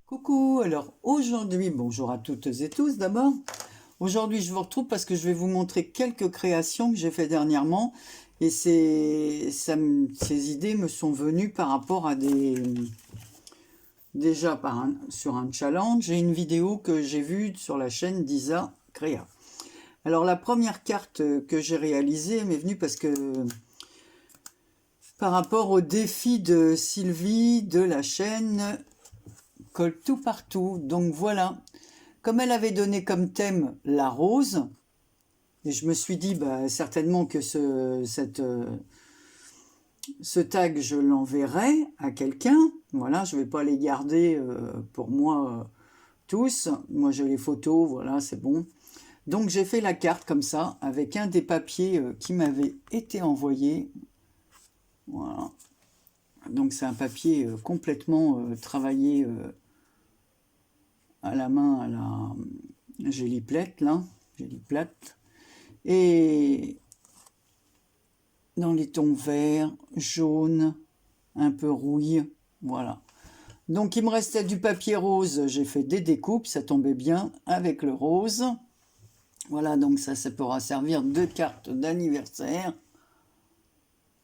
Coucou, alors aujourd'hui, bonjour à toutes et tous d'abord. Aujourd'hui je vous retrouve parce que je vais vous montrer quelques créations que j'ai fait dernièrement et ces idées me sont venues par rapport à déjà sur un challenge et une vidéo que j'ai vue sur la chaîne d'Isa Créa. Alors la première carte que j'ai réalisée m'est venue parce que par rapport au défi de Sylvie de la chaîne Colle tout partout. Donc voilà, comme elle avait donné comme thème la rose, et je me suis dit certainement que ce tag je l'enverrai à quelqu'un. Voilà, je vais pas les garder pour moi tous. Moi j'ai les photos, voilà, c'est bon. Donc j'ai fait la carte comme ça avec un des papiers qui m'avait été envoyé. Voilà. Donc c'est un papier complètement travaillé à la main à la géliplate là, géliplate, et dans les tons verts, jaunes, un peu rouille, voilà. Donc il me restait du papier rose, j'ai fait des découpes, ça tombait bien avec le rose. Voilà, donc ça pourra servir de carte d'anniversaire.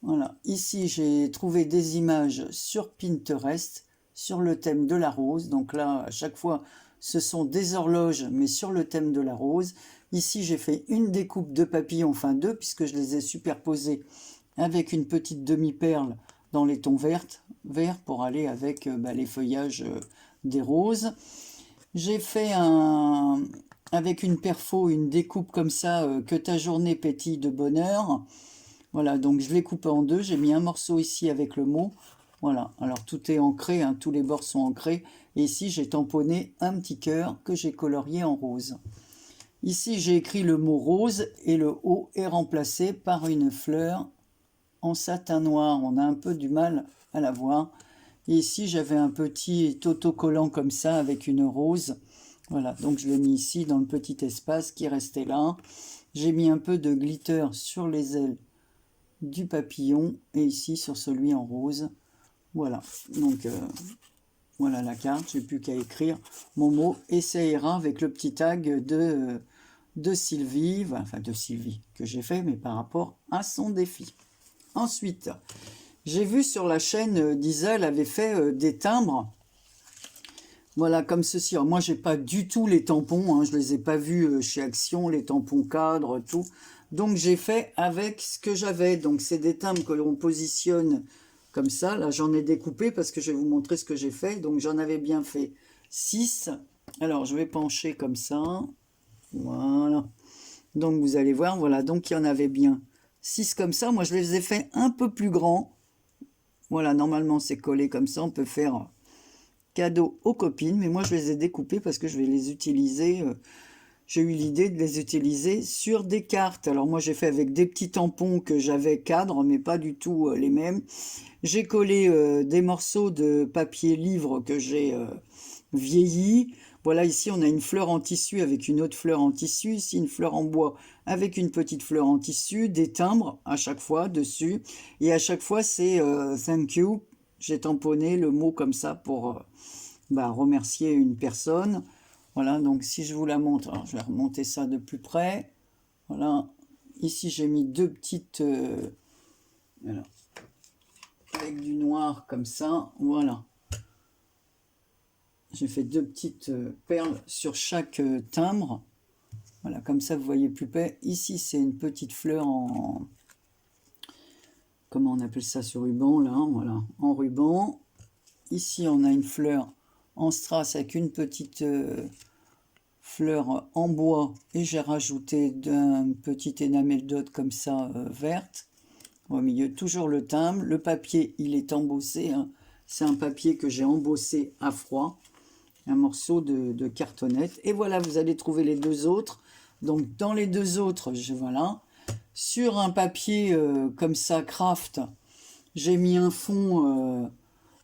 Voilà, ici j'ai trouvé des images sur Pinterest sur le thème de la rose. Donc là, à chaque fois, ce sont des horloges, mais sur le thème de la rose. Ici, j'ai fait une découpe de papillons, enfin deux, puisque je les ai superposés avec une petite demi-perle dans les tons verts pour aller avec les feuillages des roses. J'ai fait avec une perfo, une découpe comme ça, que ta journée pétille de bonheur. Voilà, donc je l'ai coupé en deux, j'ai mis un morceau ici avec le mot. Voilà, alors tout est ancré, hein, tous les bords sont ancrés. Et ici, j'ai tamponné un petit cœur que j'ai colorié en rose. Ici, j'ai écrit le mot rose et le O est remplacé par une fleur en satin noir. On a un peu du mal à la voir. Et ici, j'avais un petit autocollant comme ça avec une rose. Voilà, donc je l'ai mis ici dans le petit espace qui restait là. J'ai mis un peu de glitter sur les ailes du papillon et ici sur celui en rose. Voilà, donc voilà la carte, j'ai plus qu'à écrire mon mot et ça ira avec le petit tag de Sylvie, enfin de Sylvie que j'ai fait, mais par rapport à son défi. Ensuite, j'ai vu sur la chaîne d'Isa, elle avait fait des timbres. Voilà, comme ceci. Alors moi, j'ai pas du tout les tampons, hein, je les ai pas vus chez Action, les tampons cadres, tout. Donc j'ai fait avec ce que j'avais. Donc c'est des timbres que l'on positionne comme ça. Là, j'en ai découpé parce que je vais vous montrer ce que j'ai fait. Donc j'en avais bien fait 6. Alors je vais pencher comme ça. Voilà. Donc vous allez voir, voilà. Donc il y en avait bien 6 comme ça. Moi, je les ai fait un peu plus grands. Voilà, normalement c'est collé comme ça. On peut faire cadeau aux copines, mais moi je les ai découpés parce que je vais les utiliser, j'ai eu l'idée de les utiliser sur des cartes. Alors moi j'ai fait avec des petits tampons que j'avais cadres, mais pas du tout les mêmes. J'ai collé des morceaux de papier livre que j'ai vieilli. Voilà, ici on a une fleur en tissu avec une autre fleur en tissu, ici une fleur en bois avec une petite fleur en tissu, des timbres à chaque fois dessus, et à chaque fois c'est thank you. J'ai tamponné le mot comme ça pour remercier une personne. Voilà, donc si je vous la montre, alors je vais remonter ça de plus près. Voilà, ici j'ai mis deux petites... voilà, avec du noir comme ça, voilà. J'ai fait deux petites perles sur chaque timbre. Voilà, comme ça vous voyez plus près. Ici c'est une petite fleur en... comment on appelle ça sur ruban là, voilà, en ruban. Ici, on a une fleur en strass avec une petite fleur en bois et j'ai rajouté d'un petit énamel d'aude comme ça verte. Au milieu, toujours le timbre. Le papier, il est embossé. Hein. C'est un papier que j'ai embossé à froid. Un morceau de cartonnette. Et voilà, vous allez trouver les deux autres. Donc, dans les deux autres, voilà. Sur un papier comme ça, craft, j'ai mis un fond...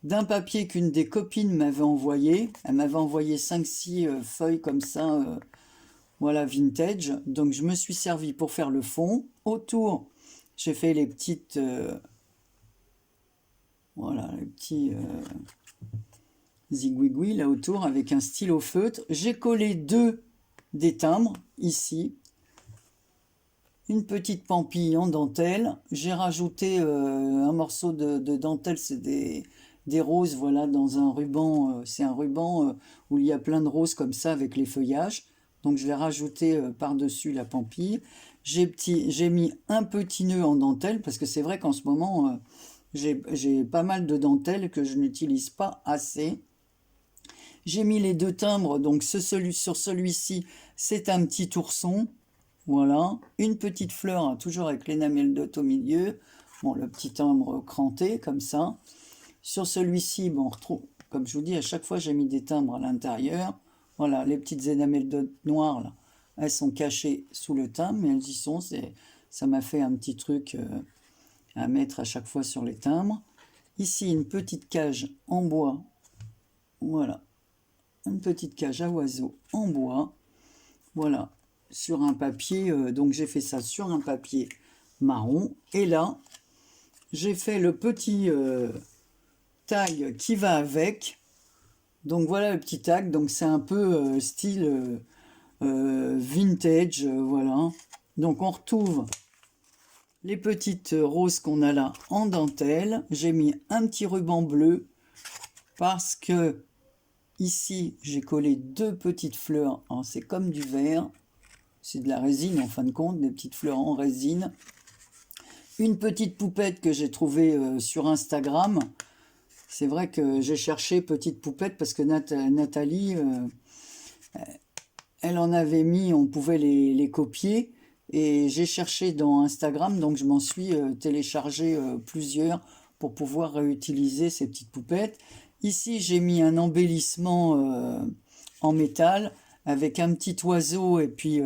d'un papier qu'une des copines m'avait envoyé. Elle m'avait envoyé 5-6 feuilles comme ça, voilà, vintage. Donc je me suis servi pour faire le fond. Autour, j'ai fait les petites... voilà, les petits zigouigouis là autour avec un stylo feutre. J'ai collé des timbres ici. Une petite pampille en dentelle. J'ai rajouté un morceau de dentelle, c'est des roses, voilà, dans un ruban. C'est un ruban où il y a plein de roses comme ça avec les feuillages. Donc je vais rajouter par-dessus la pampille. J'ai mis un petit nœud en dentelle parce que c'est vrai qu'en ce moment, j'ai pas mal de dentelle que je n'utilise pas assez. J'ai mis les 2 timbres, donc sur celui-ci, c'est un petit ourson. Voilà, une petite fleur, hein, toujours avec l'énamel dot au milieu. Bon, le petit timbre cranté, comme ça. Sur celui-ci, bon, on retrouve, comme je vous dis, à chaque fois, j'ai mis des timbres à l'intérieur. Voilà, les petites énamels dot noires, là, elles sont cachées sous le timbre, mais elles y sont. Ça m'a fait un petit truc à mettre à chaque fois sur les timbres. Ici, une petite cage en bois. Voilà, une petite cage à oiseaux en bois. Voilà, sur un papier, donc j'ai fait ça sur un papier marron. Et là, j'ai fait le petit tag qui va avec. Donc voilà le petit tag, donc c'est un peu style vintage, voilà. Donc on retrouve les petites roses qu'on a là en dentelle. J'ai mis un petit ruban bleu parce que ici j'ai collé 2 petites fleurs. C'est comme du verre. C'est de la résine en fin de compte, des petites fleurs en résine. Une petite poupette que j'ai trouvée sur Instagram. C'est vrai que j'ai cherché petite poupette parce que Nathalie, elle en avait mis, on pouvait les copier. Et j'ai cherché dans Instagram, donc je m'en suis téléchargé plusieurs pour pouvoir réutiliser ces petites poupettes. Ici, j'ai mis un embellissement en métal avec un petit oiseau et puis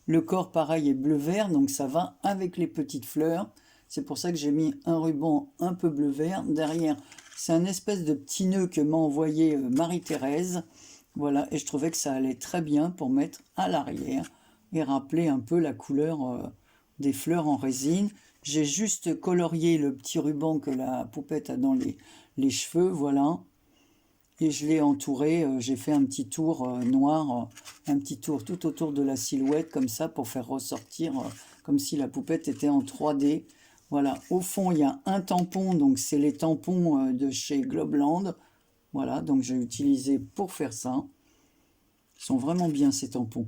le corps pareil est bleu-vert, donc ça va avec les petites fleurs. C'est pour ça que j'ai mis un ruban un peu bleu-vert. Derrière, c'est un espèce de petit nœud que m'a envoyé Marie-Thérèse. Voilà, et je trouvais que ça allait très bien pour mettre à l'arrière et rappeler un peu la couleur des fleurs en résine. J'ai juste colorié le petit ruban que la poupette a dans les cheveux, voilà. Et je l'ai entouré, j'ai fait un petit tour noir, un petit tour tout autour de la silhouette, comme ça, pour faire ressortir, comme si la poupette était en 3D. Voilà, au fond, il y a un tampon, donc c'est les tampons de chez Globland. Voilà, donc j'ai utilisé pour faire ça. Ils sont vraiment bien, ces tampons.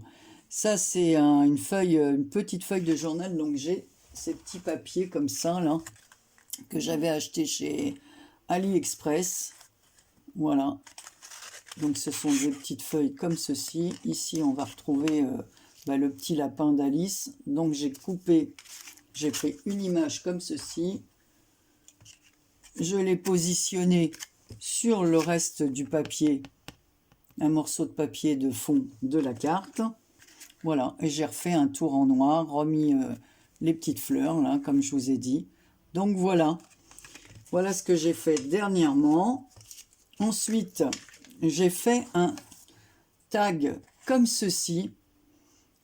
Ça, c'est une petite feuille de journal, donc j'ai ces petits papiers comme ça, là, que j'avais acheté chez AliExpress. Voilà, donc ce sont des petites feuilles comme ceci. Ici, on va retrouver le petit lapin d'Alice. Donc j'ai pris une image comme ceci. Je l'ai positionné sur le reste du papier, un morceau de papier de fond de la carte. Voilà, et j'ai refait un tour en noir, remis les petites fleurs, là, comme je vous ai dit. Donc voilà, voilà ce que j'ai fait dernièrement. Ensuite, j'ai fait un tag comme ceci.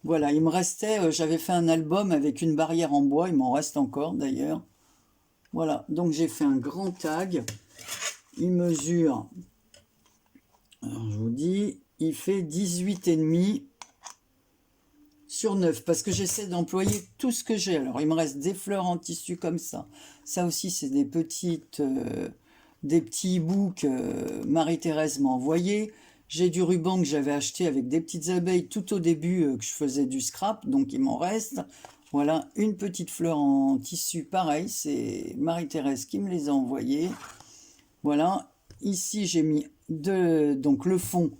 Voilà, il me restait, j'avais fait un album avec une barrière en bois, il m'en reste encore d'ailleurs. Voilà, donc j'ai fait un grand tag. Il mesure, alors je vous dis, il fait 18,5 sur 9, parce que j'essaie d'employer tout ce que j'ai. Alors, il me reste des fleurs en tissu comme ça. Ça aussi, c'est des petits e-books Marie-Thérèse m'a envoyé. J'ai du ruban que j'avais acheté avec des petites abeilles tout au début que je faisais du scrap, donc il m'en reste. Voilà, une petite fleur en tissu, pareil, c'est Marie-Thérèse qui me les a envoyées. Voilà, ici j'ai mis donc le fond,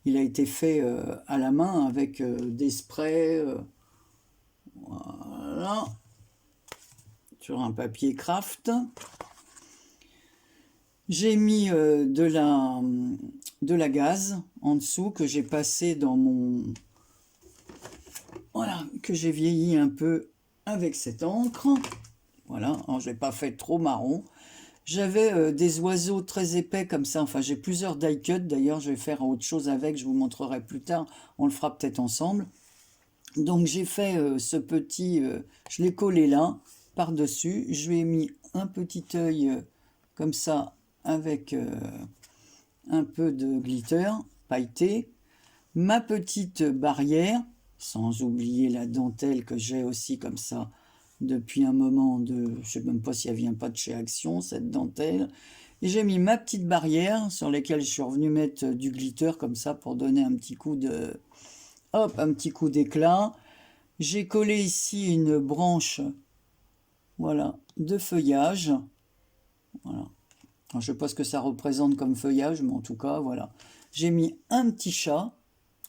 il a été fait à la main avec des sprays, voilà, sur un papier craft. J'ai mis de la gaze en dessous que j'ai passé dans mon... Voilà, que j'ai vieilli un peu avec cette encre. Voilà, alors je n'ai pas fait trop marron. J'avais des oiseaux très épais comme ça. Enfin, j'ai plusieurs die cuts. D'ailleurs, je vais faire autre chose avec. Je vous montrerai plus tard. On le fera peut-être ensemble. Donc, j'ai fait ce petit... je l'ai collé là par-dessus. Je lui ai mis un petit œil comme ça avec un peu de glitter pailleté. Ma petite barrière, sans oublier la dentelle que j'ai aussi comme ça depuis un moment de... Je sais même pas si elle vient pas de chez Action, cette dentelle. Et j'ai mis ma petite barrière sur laquelle je suis revenu mettre du glitter comme ça pour donner un petit coup de... Hop, un petit coup d'éclat. J'ai collé ici une branche, voilà, de feuillage. Voilà. Alors, je ne sais pas ce que ça représente comme feuillage, mais en tout cas, voilà. J'ai mis un petit chat.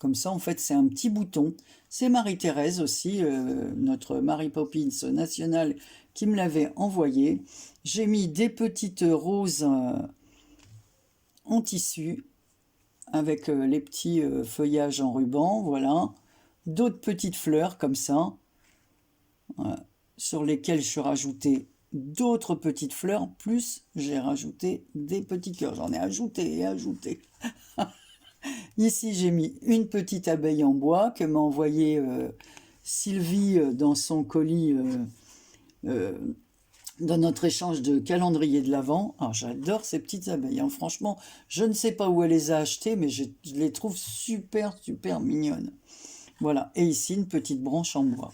Comme ça, en fait, c'est un petit bouton. C'est Marie-Thérèse aussi, notre Mary Poppins nationale, qui me l'avait envoyé. J'ai mis des petites roses en tissu, avec les petits feuillages en ruban, voilà. D'autres petites fleurs, comme ça, voilà, sur lesquelles je suis rajouté d'autres petites fleurs, plus j'ai rajouté des petits cœurs. J'en ai ajouté et ajouté. Ici, j'ai mis une petite abeille en bois que m'a envoyé Sylvie dans son colis, dans notre échange de calendrier de l'Avent. Alors, j'adore ces petites abeilles. Hein. Franchement, je ne sais pas où elle les a achetées, mais je les trouve super, super mignonnes. Voilà. Et ici, une petite branche en bois.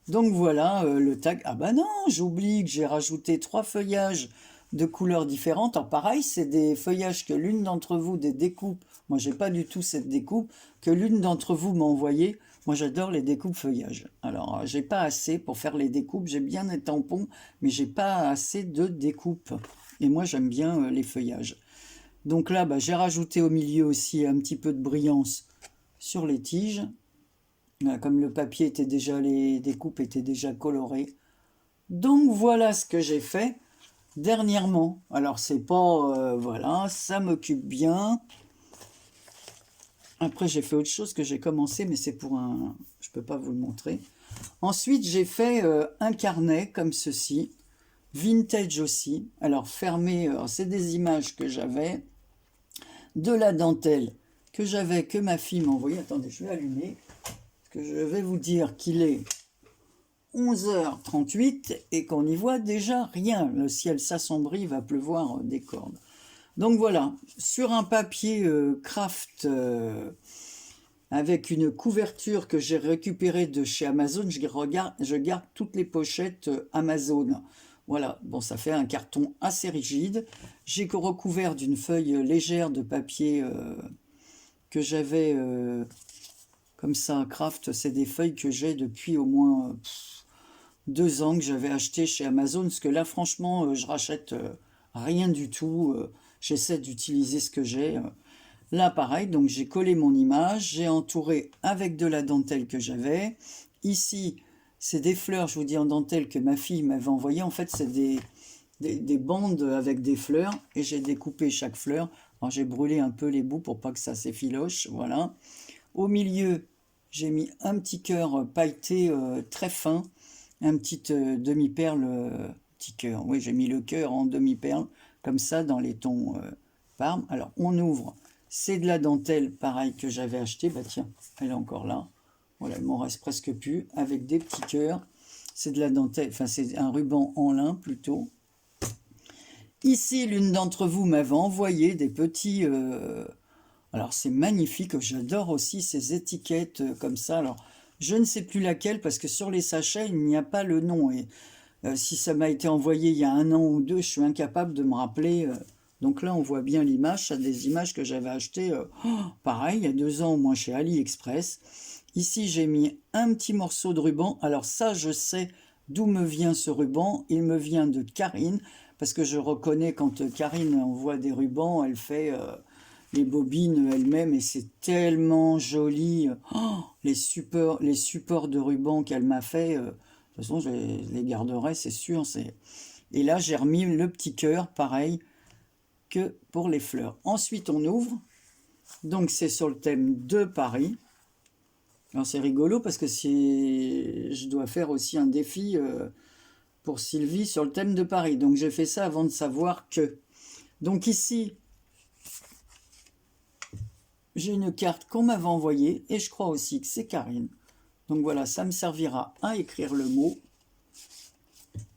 Donc voilà le tag. Ah bah non, j'oublie que j'ai rajouté 3 feuillages de couleurs différentes. Alors pareil, c'est des feuillages que l'une d'entre vous, des découpes, moi j'ai pas du tout cette découpe, que l'une d'entre vous m'a envoyé. Moi j'adore les découpes feuillages. Alors j'ai pas assez pour faire les découpes, j'ai bien des tampons, mais j'ai pas assez de découpes. Et moi j'aime bien les feuillages. Donc là, bah, j'ai rajouté au milieu aussi un petit peu de brillance sur les tiges. Comme le papier était déjà, les découpes étaient déjà colorées. Donc voilà ce que j'ai fait dernièrement. Alors c'est pas... voilà, ça m'occupe bien. Après j'ai fait autre chose que j'ai commencé, mais c'est pour un... Je peux pas vous le montrer. Ensuite j'ai fait un carnet comme ceci. Vintage aussi. Alors fermé, c'est des images que j'avais. De la dentelle que ma fille m'a envoyée. Attendez, je vais allumer. Que je vais vous dire qu'il est 11h38 et qu'on n'y voit déjà rien. Le ciel s'assombrit, va pleuvoir des cordes. Donc voilà, sur un papier craft avec une couverture que j'ai récupérée de chez Amazon, je garde toutes les pochettes Amazon. Voilà, bon, ça fait un carton assez rigide. J'ai recouvert d'une feuille légère de papier que j'avais... comme ça, craft, c'est des feuilles que j'ai depuis au moins 2 ans que j'avais acheté chez Amazon. Parce que là, franchement, je rachète rien du tout. J'essaie d'utiliser ce que j'ai. Là, pareil, donc j'ai collé mon image. J'ai entouré avec de la dentelle que j'avais. Ici, c'est des fleurs, je vous dis, en dentelle que ma fille m'avait envoyé. En fait, c'est des bandes avec des fleurs. Et j'ai découpé chaque fleur. Alors, j'ai brûlé un peu les bouts pour pas que ça s'effiloche. Voilà. Au milieu, j'ai mis un petit cœur pailleté très fin, un petit demi-perle, petit cœur. Oui, j'ai mis le cœur en demi-perle, comme ça, dans les tons Parme. Alors, on ouvre. C'est de la dentelle, pareil, que j'avais acheté. Bah tiens, elle est encore là. Voilà, il m'en reste presque plus, avec des petits cœurs. C'est de la dentelle, enfin, c'est un ruban en lin, plutôt. Ici, l'une d'entre vous m'avait envoyé des petits... alors c'est magnifique, j'adore aussi ces étiquettes comme ça. Alors je ne sais plus laquelle parce que sur les sachets il n'y a pas le nom. Et si ça m'a été envoyé il y a 1 an ou 2, je suis incapable de me rappeler. Donc là on voit bien l'image, c'est des images que j'avais achetées pareil il y a 2 ans au moins chez AliExpress. Ici j'ai mis un petit morceau de ruban. Alors ça je sais d'où me vient ce ruban. Il me vient de Karine parce que je reconnais quand Karine envoie des rubans, elle fait... les bobines elles-mêmes et c'est tellement joli. Oh, les supports de ruban qu'elle m'a fait, de toute façon je les garderai, c'est sûr. Et là j'ai remis le petit cœur pareil que pour les fleurs. Ensuite on ouvre, donc c'est sur le thème de Paris. Alors c'est rigolo parce que je dois faire aussi un défi pour Sylvie sur le thème de Paris, donc j'ai fait ça avant de savoir que... Donc ici j'ai une carte qu'on m'avait envoyée et je crois aussi que c'est Karine. Donc voilà, ça me servira à écrire le mot.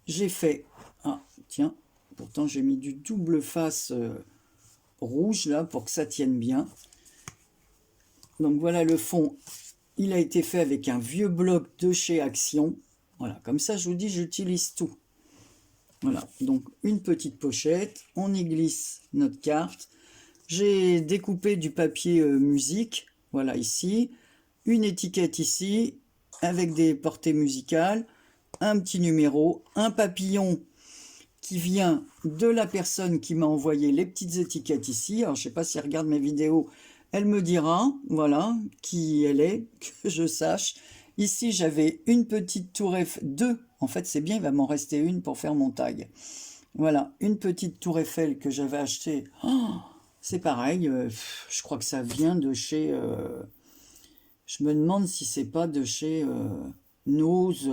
j'ai fait... Ah, tiens, pourtant j'ai mis du double face rouge là pour que ça tienne bien. Donc voilà le fond, il a été fait avec un vieux bloc de chez Action. Voilà, comme ça je vous dis, j'utilise tout. Voilà, donc une petite pochette, on y glisse notre carte. J'ai découpé du papier musique, voilà ici, une étiquette ici, avec des portées musicales, un petit numéro, un papillon qui vient de la personne qui m'a envoyé les petites étiquettes ici. Alors je ne sais pas si elle regarde mes vidéos, elle me dira, voilà, qui elle est, que je sache. Ici j'avais une petite tour Eiffel, deux, en fait c'est bien, il va m'en rester une pour faire mon tag. Voilà, une petite tour Eiffel que j'avais achetée. Oh, c'est pareil, je crois que ça vient de chez... je me demande si c'est pas de chez Nose,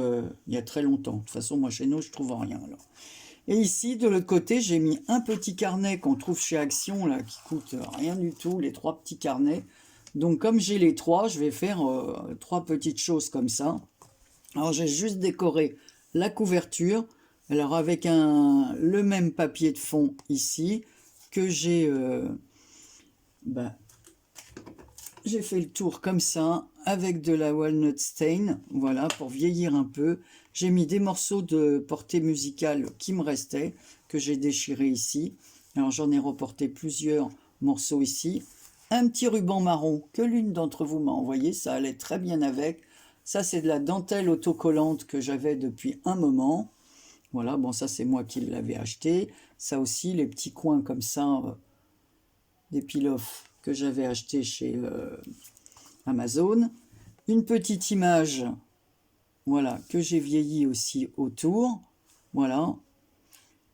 il y a très longtemps. De toute façon, moi chez Nose, je trouve rien. Alors. Et ici, de l'autre côté, j'ai mis un petit carnet qu'on trouve chez Action, là, qui coûte rien du tout, les 3 petits carnets. Donc comme j'ai les 3, je vais faire 3 petites choses comme ça. Alors j'ai juste décoré la couverture. Alors avec le même papier de fond ici, que j'ai fait le tour comme ça, avec de la walnut stain, voilà, pour vieillir un peu. J'ai mis des morceaux de portée musicale qui me restaient, que j'ai déchiré ici. Alors j'en ai reporté plusieurs morceaux ici. Un petit ruban marron que l'une d'entre vous m'a envoyé, ça allait très bien avec. Ça c'est de la dentelle autocollante que j'avais depuis un moment. Voilà, bon ça c'est moi qui l'avais acheté. Ça aussi, les petits coins comme ça, des peel-off que j'avais acheté chez Amazon. Une petite image, voilà, que j'ai vieilli aussi autour. Voilà,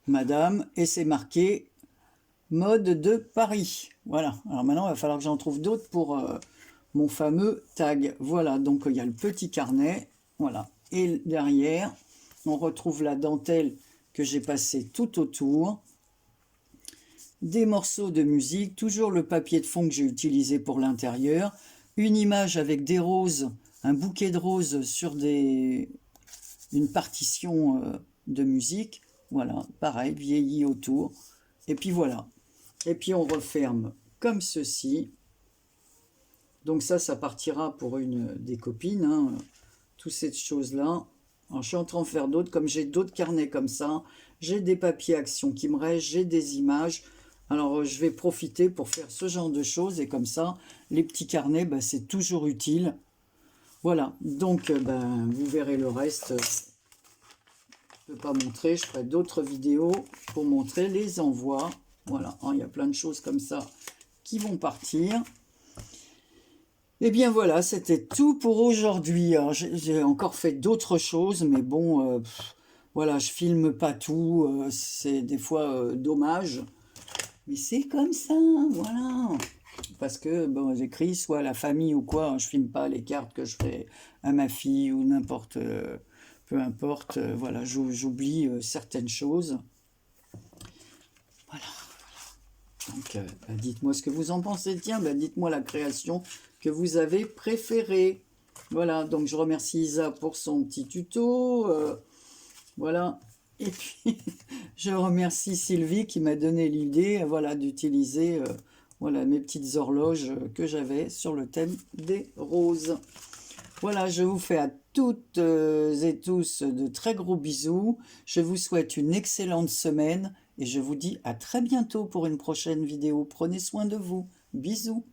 madame, et c'est marqué mode de Paris. Voilà, alors maintenant il va falloir que j'en trouve d'autres pour mon fameux tag. Voilà, donc il y a le petit carnet, voilà, et derrière, on retrouve la dentelle que j'ai passée tout autour. Des morceaux de musique, toujours le papier de fond que j'ai utilisé pour l'intérieur, une image avec des roses, un bouquet de roses sur une partition de musique, voilà, pareil, vieilli autour, et puis voilà. Et puis on referme comme ceci. Donc ça partira pour une des copines, hein, toutes ces choses-là. Alors, je suis en train de faire d'autres, comme j'ai d'autres carnets comme ça, j'ai des papiers Action qui me restent, j'ai des images. Alors je vais profiter pour faire ce genre de choses et comme ça, les petits carnets, c'est toujours utile. Voilà, donc vous verrez le reste. Je ne peux pas montrer, je ferai d'autres vidéos pour montrer les envois. Voilà, il y a plein de choses comme ça qui vont partir. Et bien voilà, c'était tout pour aujourd'hui. J'ai encore fait d'autres choses, mais bon, voilà, je filme pas tout. C'est des fois dommage. Mais c'est comme ça, voilà. Parce que bon, j'écris soit à la famille ou quoi, je filme pas les cartes que je fais à ma fille ou n'importe, peu importe. Voilà, j'oublie certaines choses. Voilà. Donc, dites-moi ce que vous en pensez. Tiens, dites-moi la création que vous avez préférée. Voilà, donc je remercie Isa pour son petit tuto. Voilà. Et puis, je remercie Sylvie qui m'a donné l'idée, voilà, d'utiliser voilà, mes petites horloges que j'avais sur le thème des roses. Voilà, je vous fais à toutes et tous de très gros bisous. Je vous souhaite une excellente semaine et je vous dis à très bientôt pour une prochaine vidéo. Prenez soin de vous. Bisous.